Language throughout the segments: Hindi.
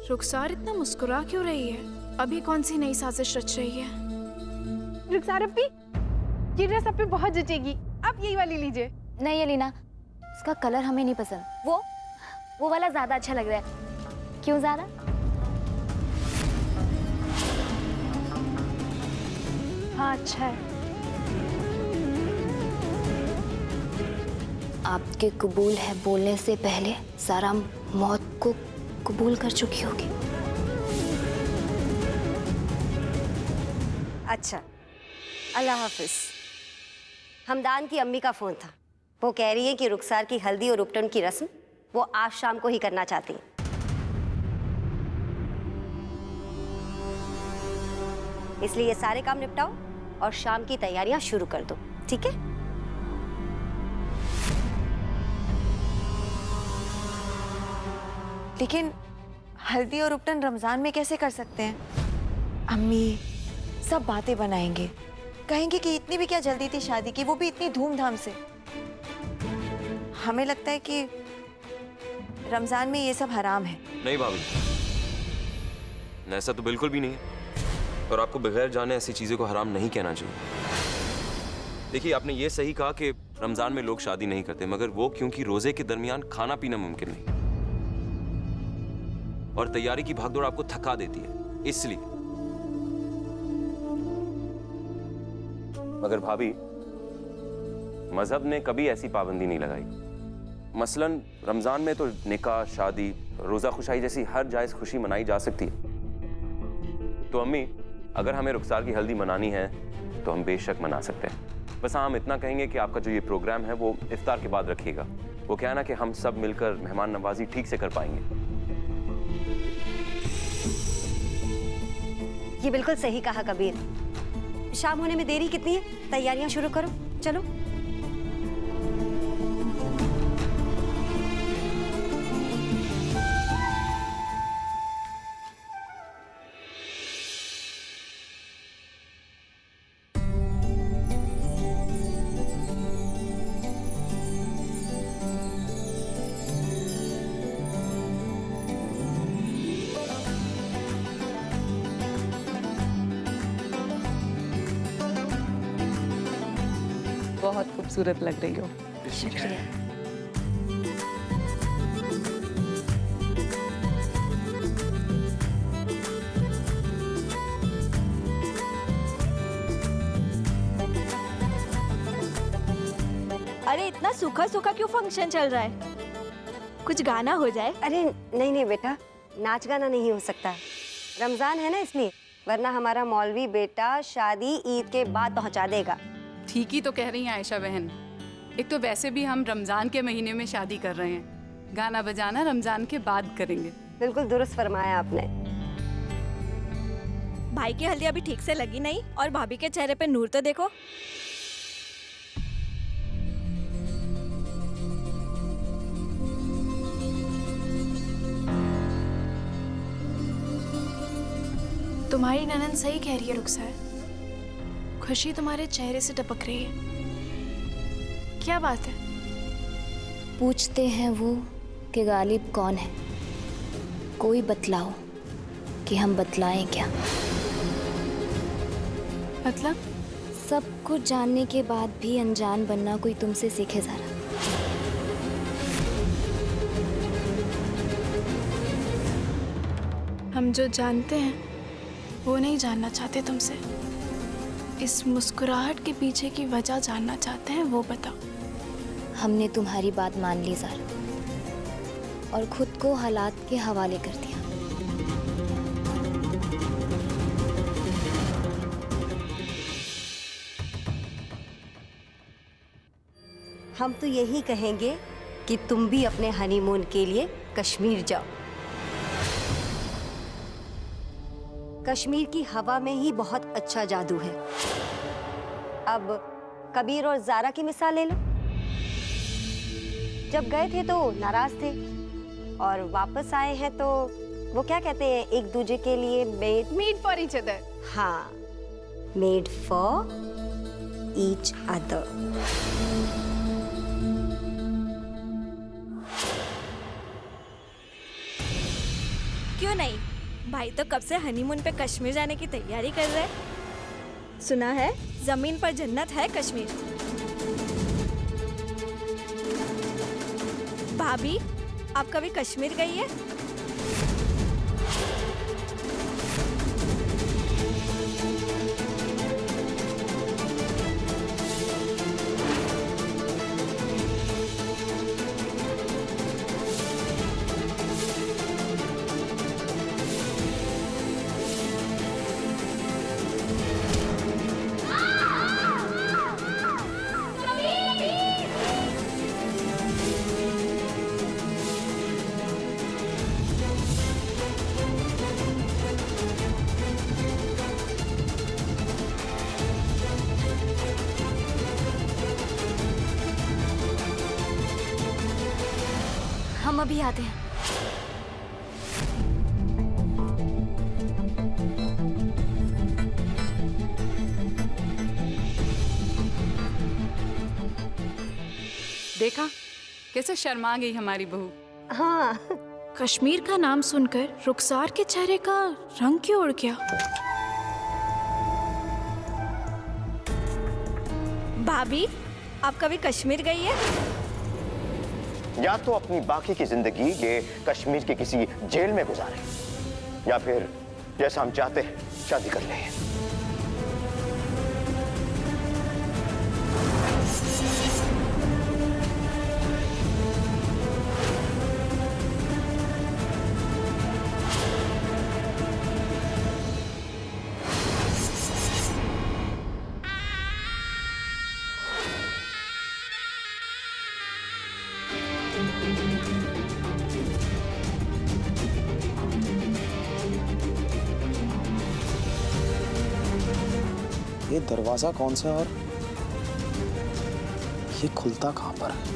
रुखसार इतना मुस्कुरा क्यों रही है? अभी कौन सी नई साजिश रच रही है? रुखसार अपी, ये ड्रेस आप पे बहुत जचेगी, आप यही वाली लीजिए। नहीं अलीना, इसका कलर हमें नहीं पसंद। वो वाला ज्यादा अच्छा लग रहा है। क्यों ज़ारा? हाँ अच्छा है। आपके कबूल है बोलने से पहले ज़ारा मौत को कबूल कर चुकी होगी। अच्छा, अल्लाह हाफिज। हमदान की अम्मी का फ़ोन था। वो कह रही है कि रुखसार की हल्दी और उपटन की रस्म वो आज शाम को ही करना चाहती हैं। इसलिए ये सारे काम निपटाओ और शाम की तैयारियां शुरू कर दो, ठीक है? लेकिन हल्दी और उपटन रमजान में कैसे कर सकते हैं? अम्मी सब बातें बनाएंगे, कहेंगे कि इतनी भी क्या जल्दी थी शादी की, वो भी इतनी धूमधाम से। हमें लगता है कि रमजान में ये सब हराम है। नहीं भाभी, ऐसा तो बिल्कुल भी नहीं है, और आपको बगैर जाने ऐसी चीजों को हराम नहीं कहना चाहिए। देखिए, आपने ये सही कहा कि रमजान में लोग शादी नहीं करते, मगर वो क्योंकि रोजे के दरमियान खाना पीना मुमकिन नहीं और तैयारी की भागदौड़ आपको थका देती है, इसलिए। मगर भाभी, मजहब ने कभी ऐसी पाबंदी नहीं लगाई। मसलन रमजान में तो निकाह, शादी, रोजा खुशाई जैसी हर जायज खुशी मनाई जा सकती है। तो अम्मी, अगर हमें रुखसार की हल्दी मनानी है तो हम बेशक मना सकते हैं। बस हाँ, हम इतना कहेंगे कि आपका जो ये प्रोग्राम है वो इफ्तार के बाद रखिएगा। वो क्या है ना कि हम सब मिलकर मेहमान नवाजी ठीक से कर पाएंगे। ये बिल्कुल सही कहा कबीर। शाम होने में देरी कितनी है? तैयारियां शुरू करो, चलो। बहुत खूबसूरत लग रही हो। शुक्रिया। अरे इतना सूखा सूखा क्यों फंक्शन चल रहा है? कुछ गाना हो जाए। अरे नहीं नहीं बेटा, नाच गाना नहीं हो सकता, रमजान है ना इसलिए, वरना हमारा मौलवी बेटा शादी ईद के बाद पहुंचा देगा। ठीक ही तो कह रही हैं आयशा बहन। एक तो वैसे भी हम रमजान के महीने में शादी कर रहे हैं, गाना बजाना रमजान के बाद करेंगे। बिल्कुल दुरुस्त फरमाया आपने। भाई की हल्दी अभी ठीक से लगी नहीं और भाभी के चेहरे पे नूर तो देखो। तुम्हारी ननद सही कह रही है रुखसार, खुशी तुम्हारे चेहरे से टपक रही है। क्या बात है? पूछते हैं वो कि गालिब कौन है, कोई बतलाओ कि हम बतलाएं क्या। मतलब? सब कुछ जानने के बाद भी अनजान बनना कोई तुमसे सीखे ज़रा। हम जो जानते हैं वो नहीं जानना चाहते तुमसे। इस मुस्कुराहट के पीछे की वजह जानना चाहते हैं, वो बताओ। हमने तुम्हारी बात मान ली ज़ारा और खुद को हालात के हवाले कर दिया। हम तो यही कहेंगे कि तुम भी अपने हनीमून के लिए कश्मीर जाओ। कश्मीर की हवा में ही बहुत अच्छा जादू है। अब कबीर और ज़ारा की मिसाल ले लो। जब गए थे तो नाराज थे और वापस आए हैं तो वो क्या कहते हैं, एक दूसरे के लिए made. Meet for each other. हाँ, मेड फॉर ईच अदर। क्यों नहीं, भाई तो कब से हनीमून पे कश्मीर जाने की तैयारी कर रहे हैं। सुना है जमीन पर जन्नत है कश्मीर। भाभी, आप कभी कश्मीर गई है? हम अभी आते हैं। देखा कैसे शर्मा गई हमारी बहू। हाँ, कश्मीर का नाम सुनकर रुखसार के चेहरे का रंग क्यों उड़ गया? भाभी, आप कभी कश्मीर गई है? या तो अपनी बाकी की जिंदगी ये कश्मीर के किसी जेल में गुजारे, या फिर जैसा हम चाहते हैं शादी कर लें। ये दरवाजा कौन सा है और ये खुलता कहां पर है?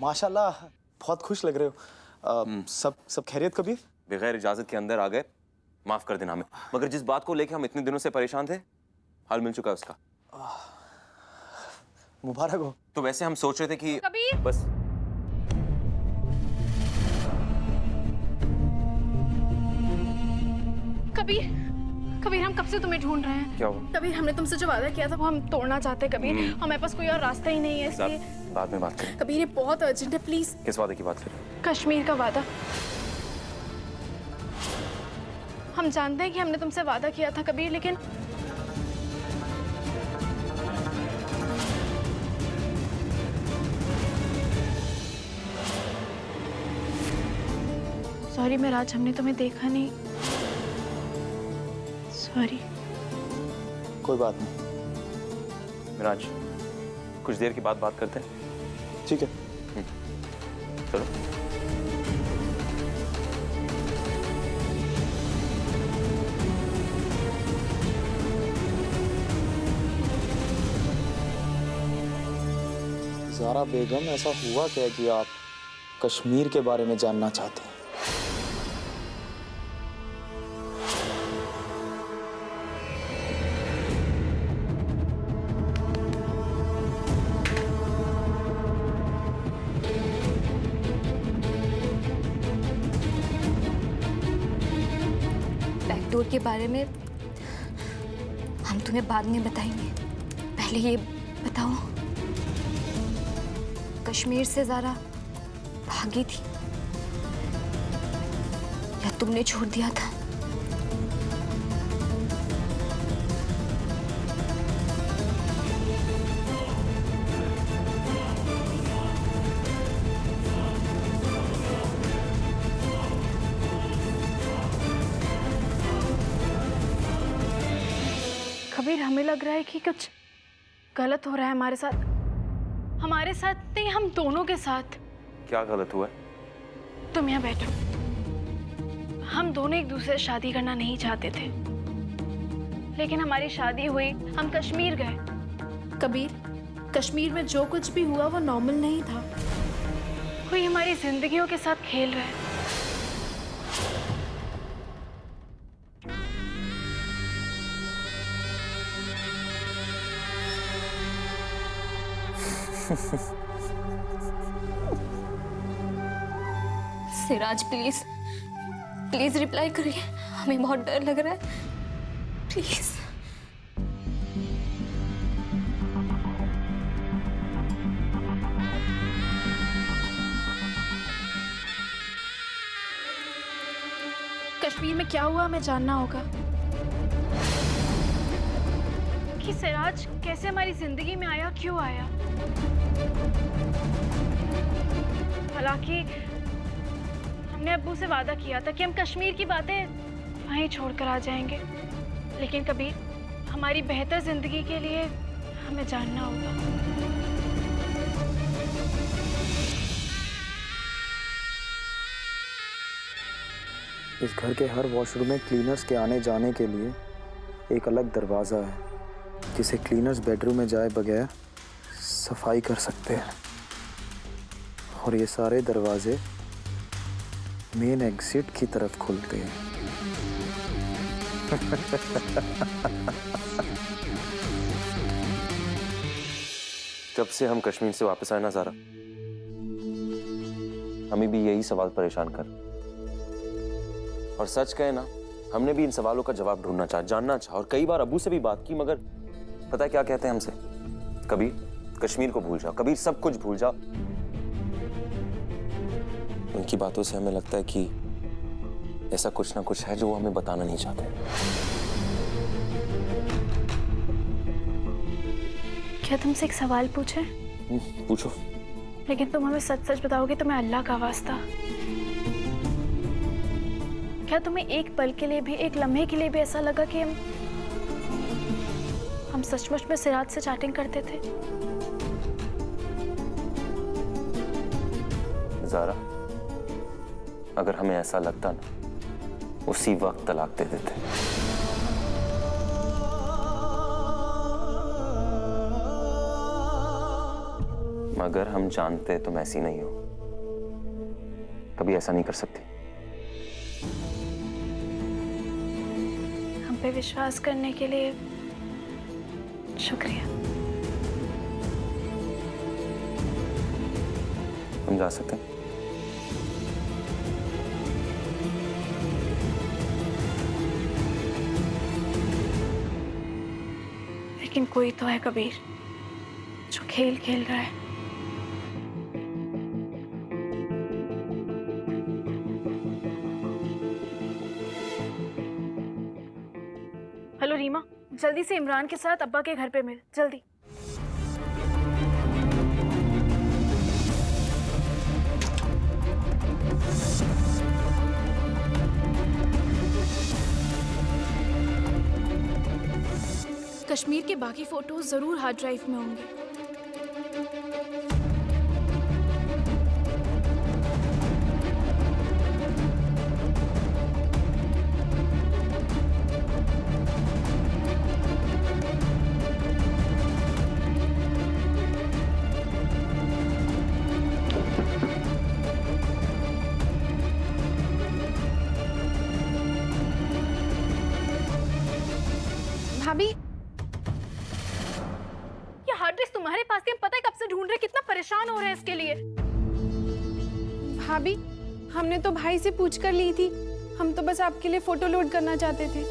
माशाल्लाह, बहुत खुश लग रहे हो। सब खैरियत कबीर? बगैर इजाजत के अंदर आ गए, माफ कर देना हमें। मगर जिस बात को लेके हम इतने दिनों से परेशान थे, हल मिल चुका है उसका। मुबारक हो। तो वैसे हम सोच रहे थे कि कबीर! बस कबीर, कबीर, हम कब से तुम्हें ढूंढ रहे हैं। क्या हुआ? कबीर, हमने तुमसे जो वादा किया था वो हम तोड़ना चाहते हैं कबीर। हमारे पास कोई और रास्ता ही नहीं है, इसलिए बाद में बात करें। कबीर ये बहुत अर्जेंट है, प्लीज। किस वादे की बात करें? कश्मीर का वादा। हम जानते हैं कि हमने तुमसे वादा किया था कबीर, लेकिन सॉरी मेराज, हमने तुम्हें देखा नहीं। सॉरी। कोई बात नहीं। मिराज, कुछ देर के बाद बात करते हैं। ठीक है। चलो। ज़ारा बेगम, ऐसा हुआ क्या कि आप कश्मीर के बारे में जानना चाहते हैं? दौर के बारे में हम तुम्हें बाद में बताएंगे। पहले ये बताओ, कश्मीर से ज़ारा भागी थी या तुमने छोड़ दिया था? कबीर, हमें लग रहा है कि कुछ गलत हो रहा है हमारे साथ नहीं, हम दोनों के साथ। क्या गलत हुआ है? तुम यहाँ बैठो। हम दोनों एक दूसरे से शादी करना नहीं चाहते थे, लेकिन हमारी शादी हुई, हम कश्मीर गए। कबीर, कश्मीर में जो कुछ भी हुआ वो नॉर्मल नहीं था। कोई हमारी जिंदगियों के साथ खेल रहा है। सिराज प्लीज प्लीज रिप्लाई करिए, हमें बहुत डर लग रहा है, प्लीज। कश्मीर में क्या हुआ हमें जानना होगा कि सिराज कैसे हमारी जिंदगी में आया, क्यों आया। हालांकि हमने अब्बू से वादा किया था कि हम कश्मीर की बातें वहीं छोड़कर आ जाएंगे, लेकिन कबीर, हमारी बेहतर जिंदगी के लिए हमें जानना होगा। इस घर के हर वॉशरूम में क्लीनर्स के आने जाने के लिए एक अलग दरवाज़ा है, जिसे क्लीनर्स बेडरूम में जाए बगैर सफाई कर सकते हैं। और ये सारे दरवाजे मेन एग्जिट की तरफ खुलते हैं। जब से हम कश्मीर से वापस आए ना ज़ारा, हमें भी यही सवाल परेशान कर। और सच कहे ना, हमने भी इन सवालों का जवाब ढूंढना चाहा, जानना चाहा, और कई बार अब्बू से भी बात की, मगर पता है क्या कहते हैं हमसे? कबीर, कश्मीर को भूल जाओ, कबीर सब कुछ भूल जाओ। उनकी बातों से हमें लगता है कि ऐसा कुछ ना कुछ है जो वो हमें बताना नहीं चाहते। क्या तुमसे एक सवाल पूछे? पूछो। लेकिन तुम हमें सच सच बताओगे तो मैं अल्लाह का वास्ता। क्या तुम्हें एक पल के लिए भी, एक लम्हे के लिए भी ऐसा लगा कि हम सचमुच में सिराज से चैटिंग करते थे? ज़ारा, अगर हमें ऐसा लगता ना, उसी वक्त तलाक दे देते। मगर हम जानते तुम ऐसी नहीं हो, कभी ऐसा नहीं कर सकती। हम पे विश्वास करने के लिए शुक्रिया। हम जा सकते हैं? लेकिन कोई तो है कबीर जो खेल खेल रहा है। हेलो रीमा, जल्दी से इमरान के साथ अब्बा के घर पे मिल, जल्दी। कश्मीर के बाकी फोटोज जरूर हार्ड ड्राइव में होंगे। भाभी, ये हार्ड डिस्क तुम्हारे पास थी, हम पता है कब से ढूंढ रहे, कितना परेशान हो रहे हैं इसके लिए। भाभी, हमने तो भाई से पूछ कर ली थी, हम तो बस आपके लिए फोटो लोड करना चाहते थे।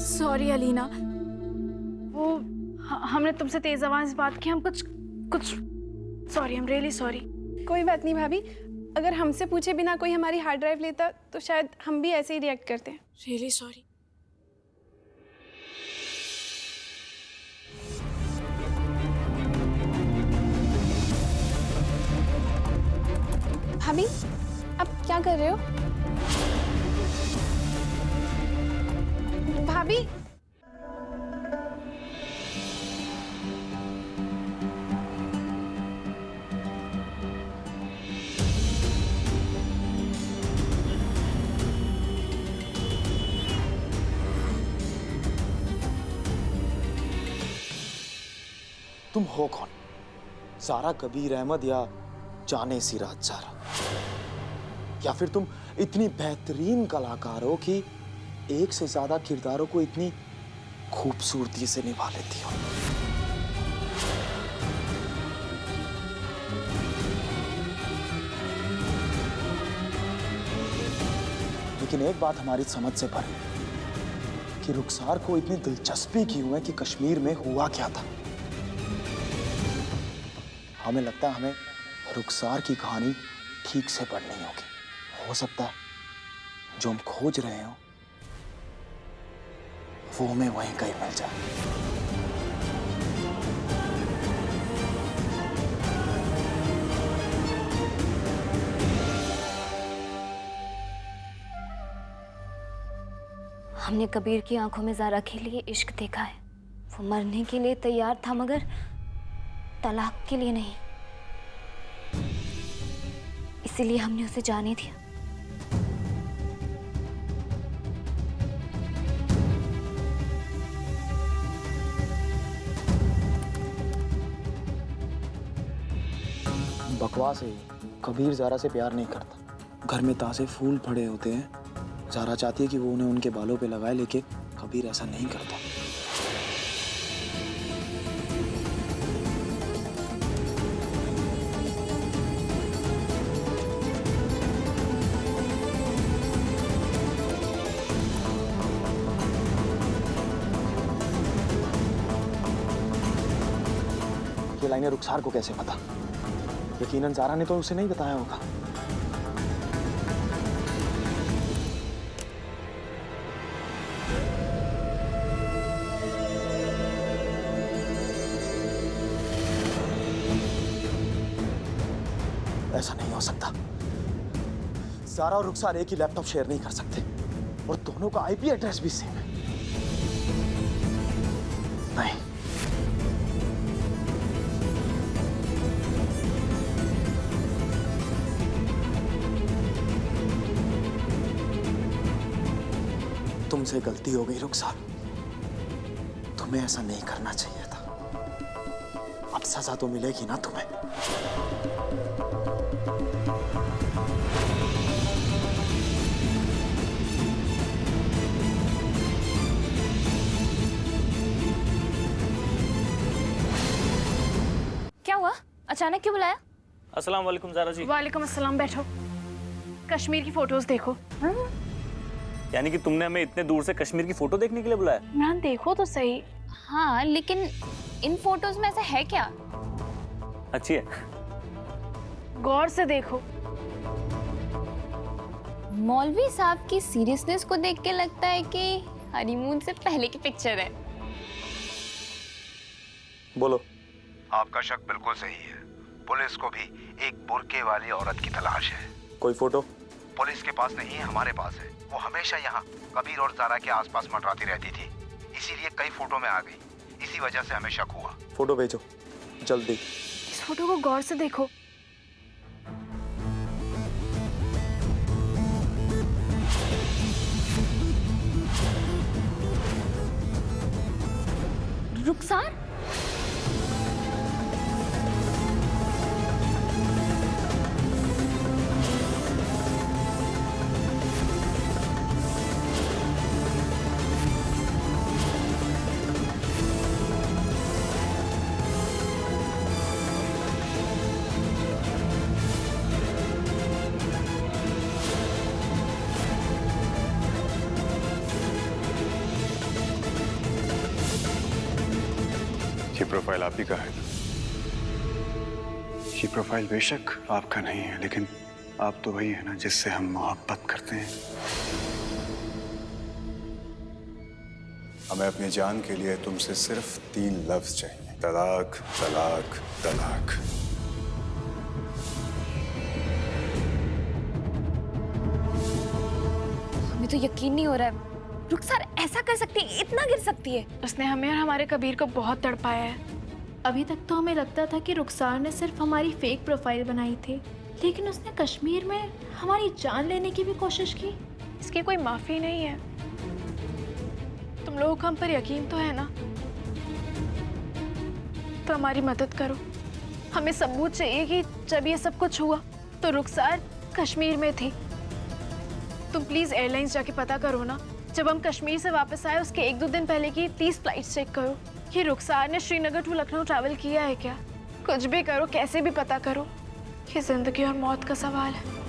सॉरी अलीना, वो हमने तुमसे तेज आवाज में बात की, हम कुछ sorry, I am really sorry. कोई बात नहीं भाभी, अगर हमसे पूछे बिना कोई हमारी हार्ड ड्राइव लेता तो शायद हम भी ऐसे ही रिएक्ट करते। Really sorry. भाभी आप क्या कर रहे हो? भाभी तुम हो कौन? सारा कबीर अहमद या जाने सिराज सारा? या फिर तुम इतनी बेहतरीन कलाकार हो कि एक से ज्यादा किरदारों को इतनी खूबसूरती से निभा लेती हो? लेकिन एक बात हमारी समझ से परे कि रुखसार को इतनी दिलचस्पी क्यों है कि कश्मीर में हुआ क्या था। हमें लगता है हमें रुखसार की कहानी ठीक से पढ़नी होगी। हो सकता है जो हम खोज रहे हो वो हमें वहीं कहीं मिल जाए। हमने कबीर की आंखों में ज़ारा के लिए इश्क देखा है। वो मरने के लिए तैयार था मगर तलाक के लिए नहीं। इसीलिए हमने उसे जाने दिया। बकवास है। कबीर ज़ारा से प्यार नहीं करता। घर में ताज़े फूल पड़े होते हैं, ज़ारा चाहती है कि वो उन्हें उनके बालों पे लगाए, लेकिन कबीर ऐसा नहीं करता। ये लाइनें रुखसार को कैसे पता? यकीनन ज़ारा ने तो उसे नहीं बताया होगा। ऐसा नहीं हो सकता। ज़ारा और रुखसार एक ही लैपटॉप शेयर नहीं कर सकते और दोनों का आईपी एड्रेस भी सेम है। नहीं, तुमसे गलती हो गई रुखसार। तुम्हें ऐसा नहीं करना चाहिए था। अब सजा तो मिलेगी ना तुम्हें। क्या हुआ? अचानक क्यों बुलाया? अस्सलाम वालेकुम ज़ारा जी। वालेकुम अस्सलाम। बैठो। कश्मीर की फोटोज देखो। यानी कि तुमने हमें इतने दूर से कश्मीर की फोटो देखने के लिए बुलाया? इमरान देखो तो सही। हाँ, लेकिन इन फोटोज में ऐसा है क्या? अच्छी है। गौर से देखो। मौलवी साहब की सीरियसनेस को देख के लगता है कि हनीमून से पहले की पिक्चर है। बोलो। आपका शक बिल्कुल सही है। पुलिस को भी एक बुर्के वाली औरत की तलाश है। कोई फोटो? पुलिस के पास नहीं है, हमारे पास है। वो हमेशा यहाँ कबीर और ज़ारा के आसपास मंडराती रहती थी, इसीलिए कई फोटो में आ गई। इसी वजह से हमें शक हुआ। फोटो भेजो जल्दी। इस फोटो को गौर से देखो। रुखसार? प्रोफाइल आप ही का है। ये प्रोफाइल बेशक आपका नहीं है, लेकिन आप तो वही है ना जिससे हम मोहब्बत करते हैं। हमें अपनी जान के लिए तुमसे सिर्फ 3 लफ्ज चाहिए, तलाक, तलाक, तलाक। हमें तो यकीन नहीं हो रहा है रुखसार ऐसा कर सकती है, इतना गिर सकती है। उसने हमें और हमारे कबीर को बहुत तड़पाया है। अभी तक तो हमें लगता था कि रुखसार ने सिर्फ हमारी फेक प्रोफाइल बनाई थी, लेकिन उसने कश्मीर में हमारी जान लेने की भी कोशिश की। इसकी कोई माफी नहीं है। तुम लोगों को हम पर यकीन तो है ना? तो हमारी मदद करो। हमें सबूत चाहिए कि जब ये सब कुछ हुआ तो रुखसार कश्मीर में थी। तुम प्लीज एयरलाइंस जाके पता करो ना, जब हम कश्मीर से वापस आए उसके 1-2 दिन पहले की 30 फ्लाइट्स चेक करो कि रुखसार ने श्रीनगर टू लखनऊ ट्रैवल किया है क्या। कुछ भी करो, कैसे भी पता करो। ये जिंदगी और मौत का सवाल है।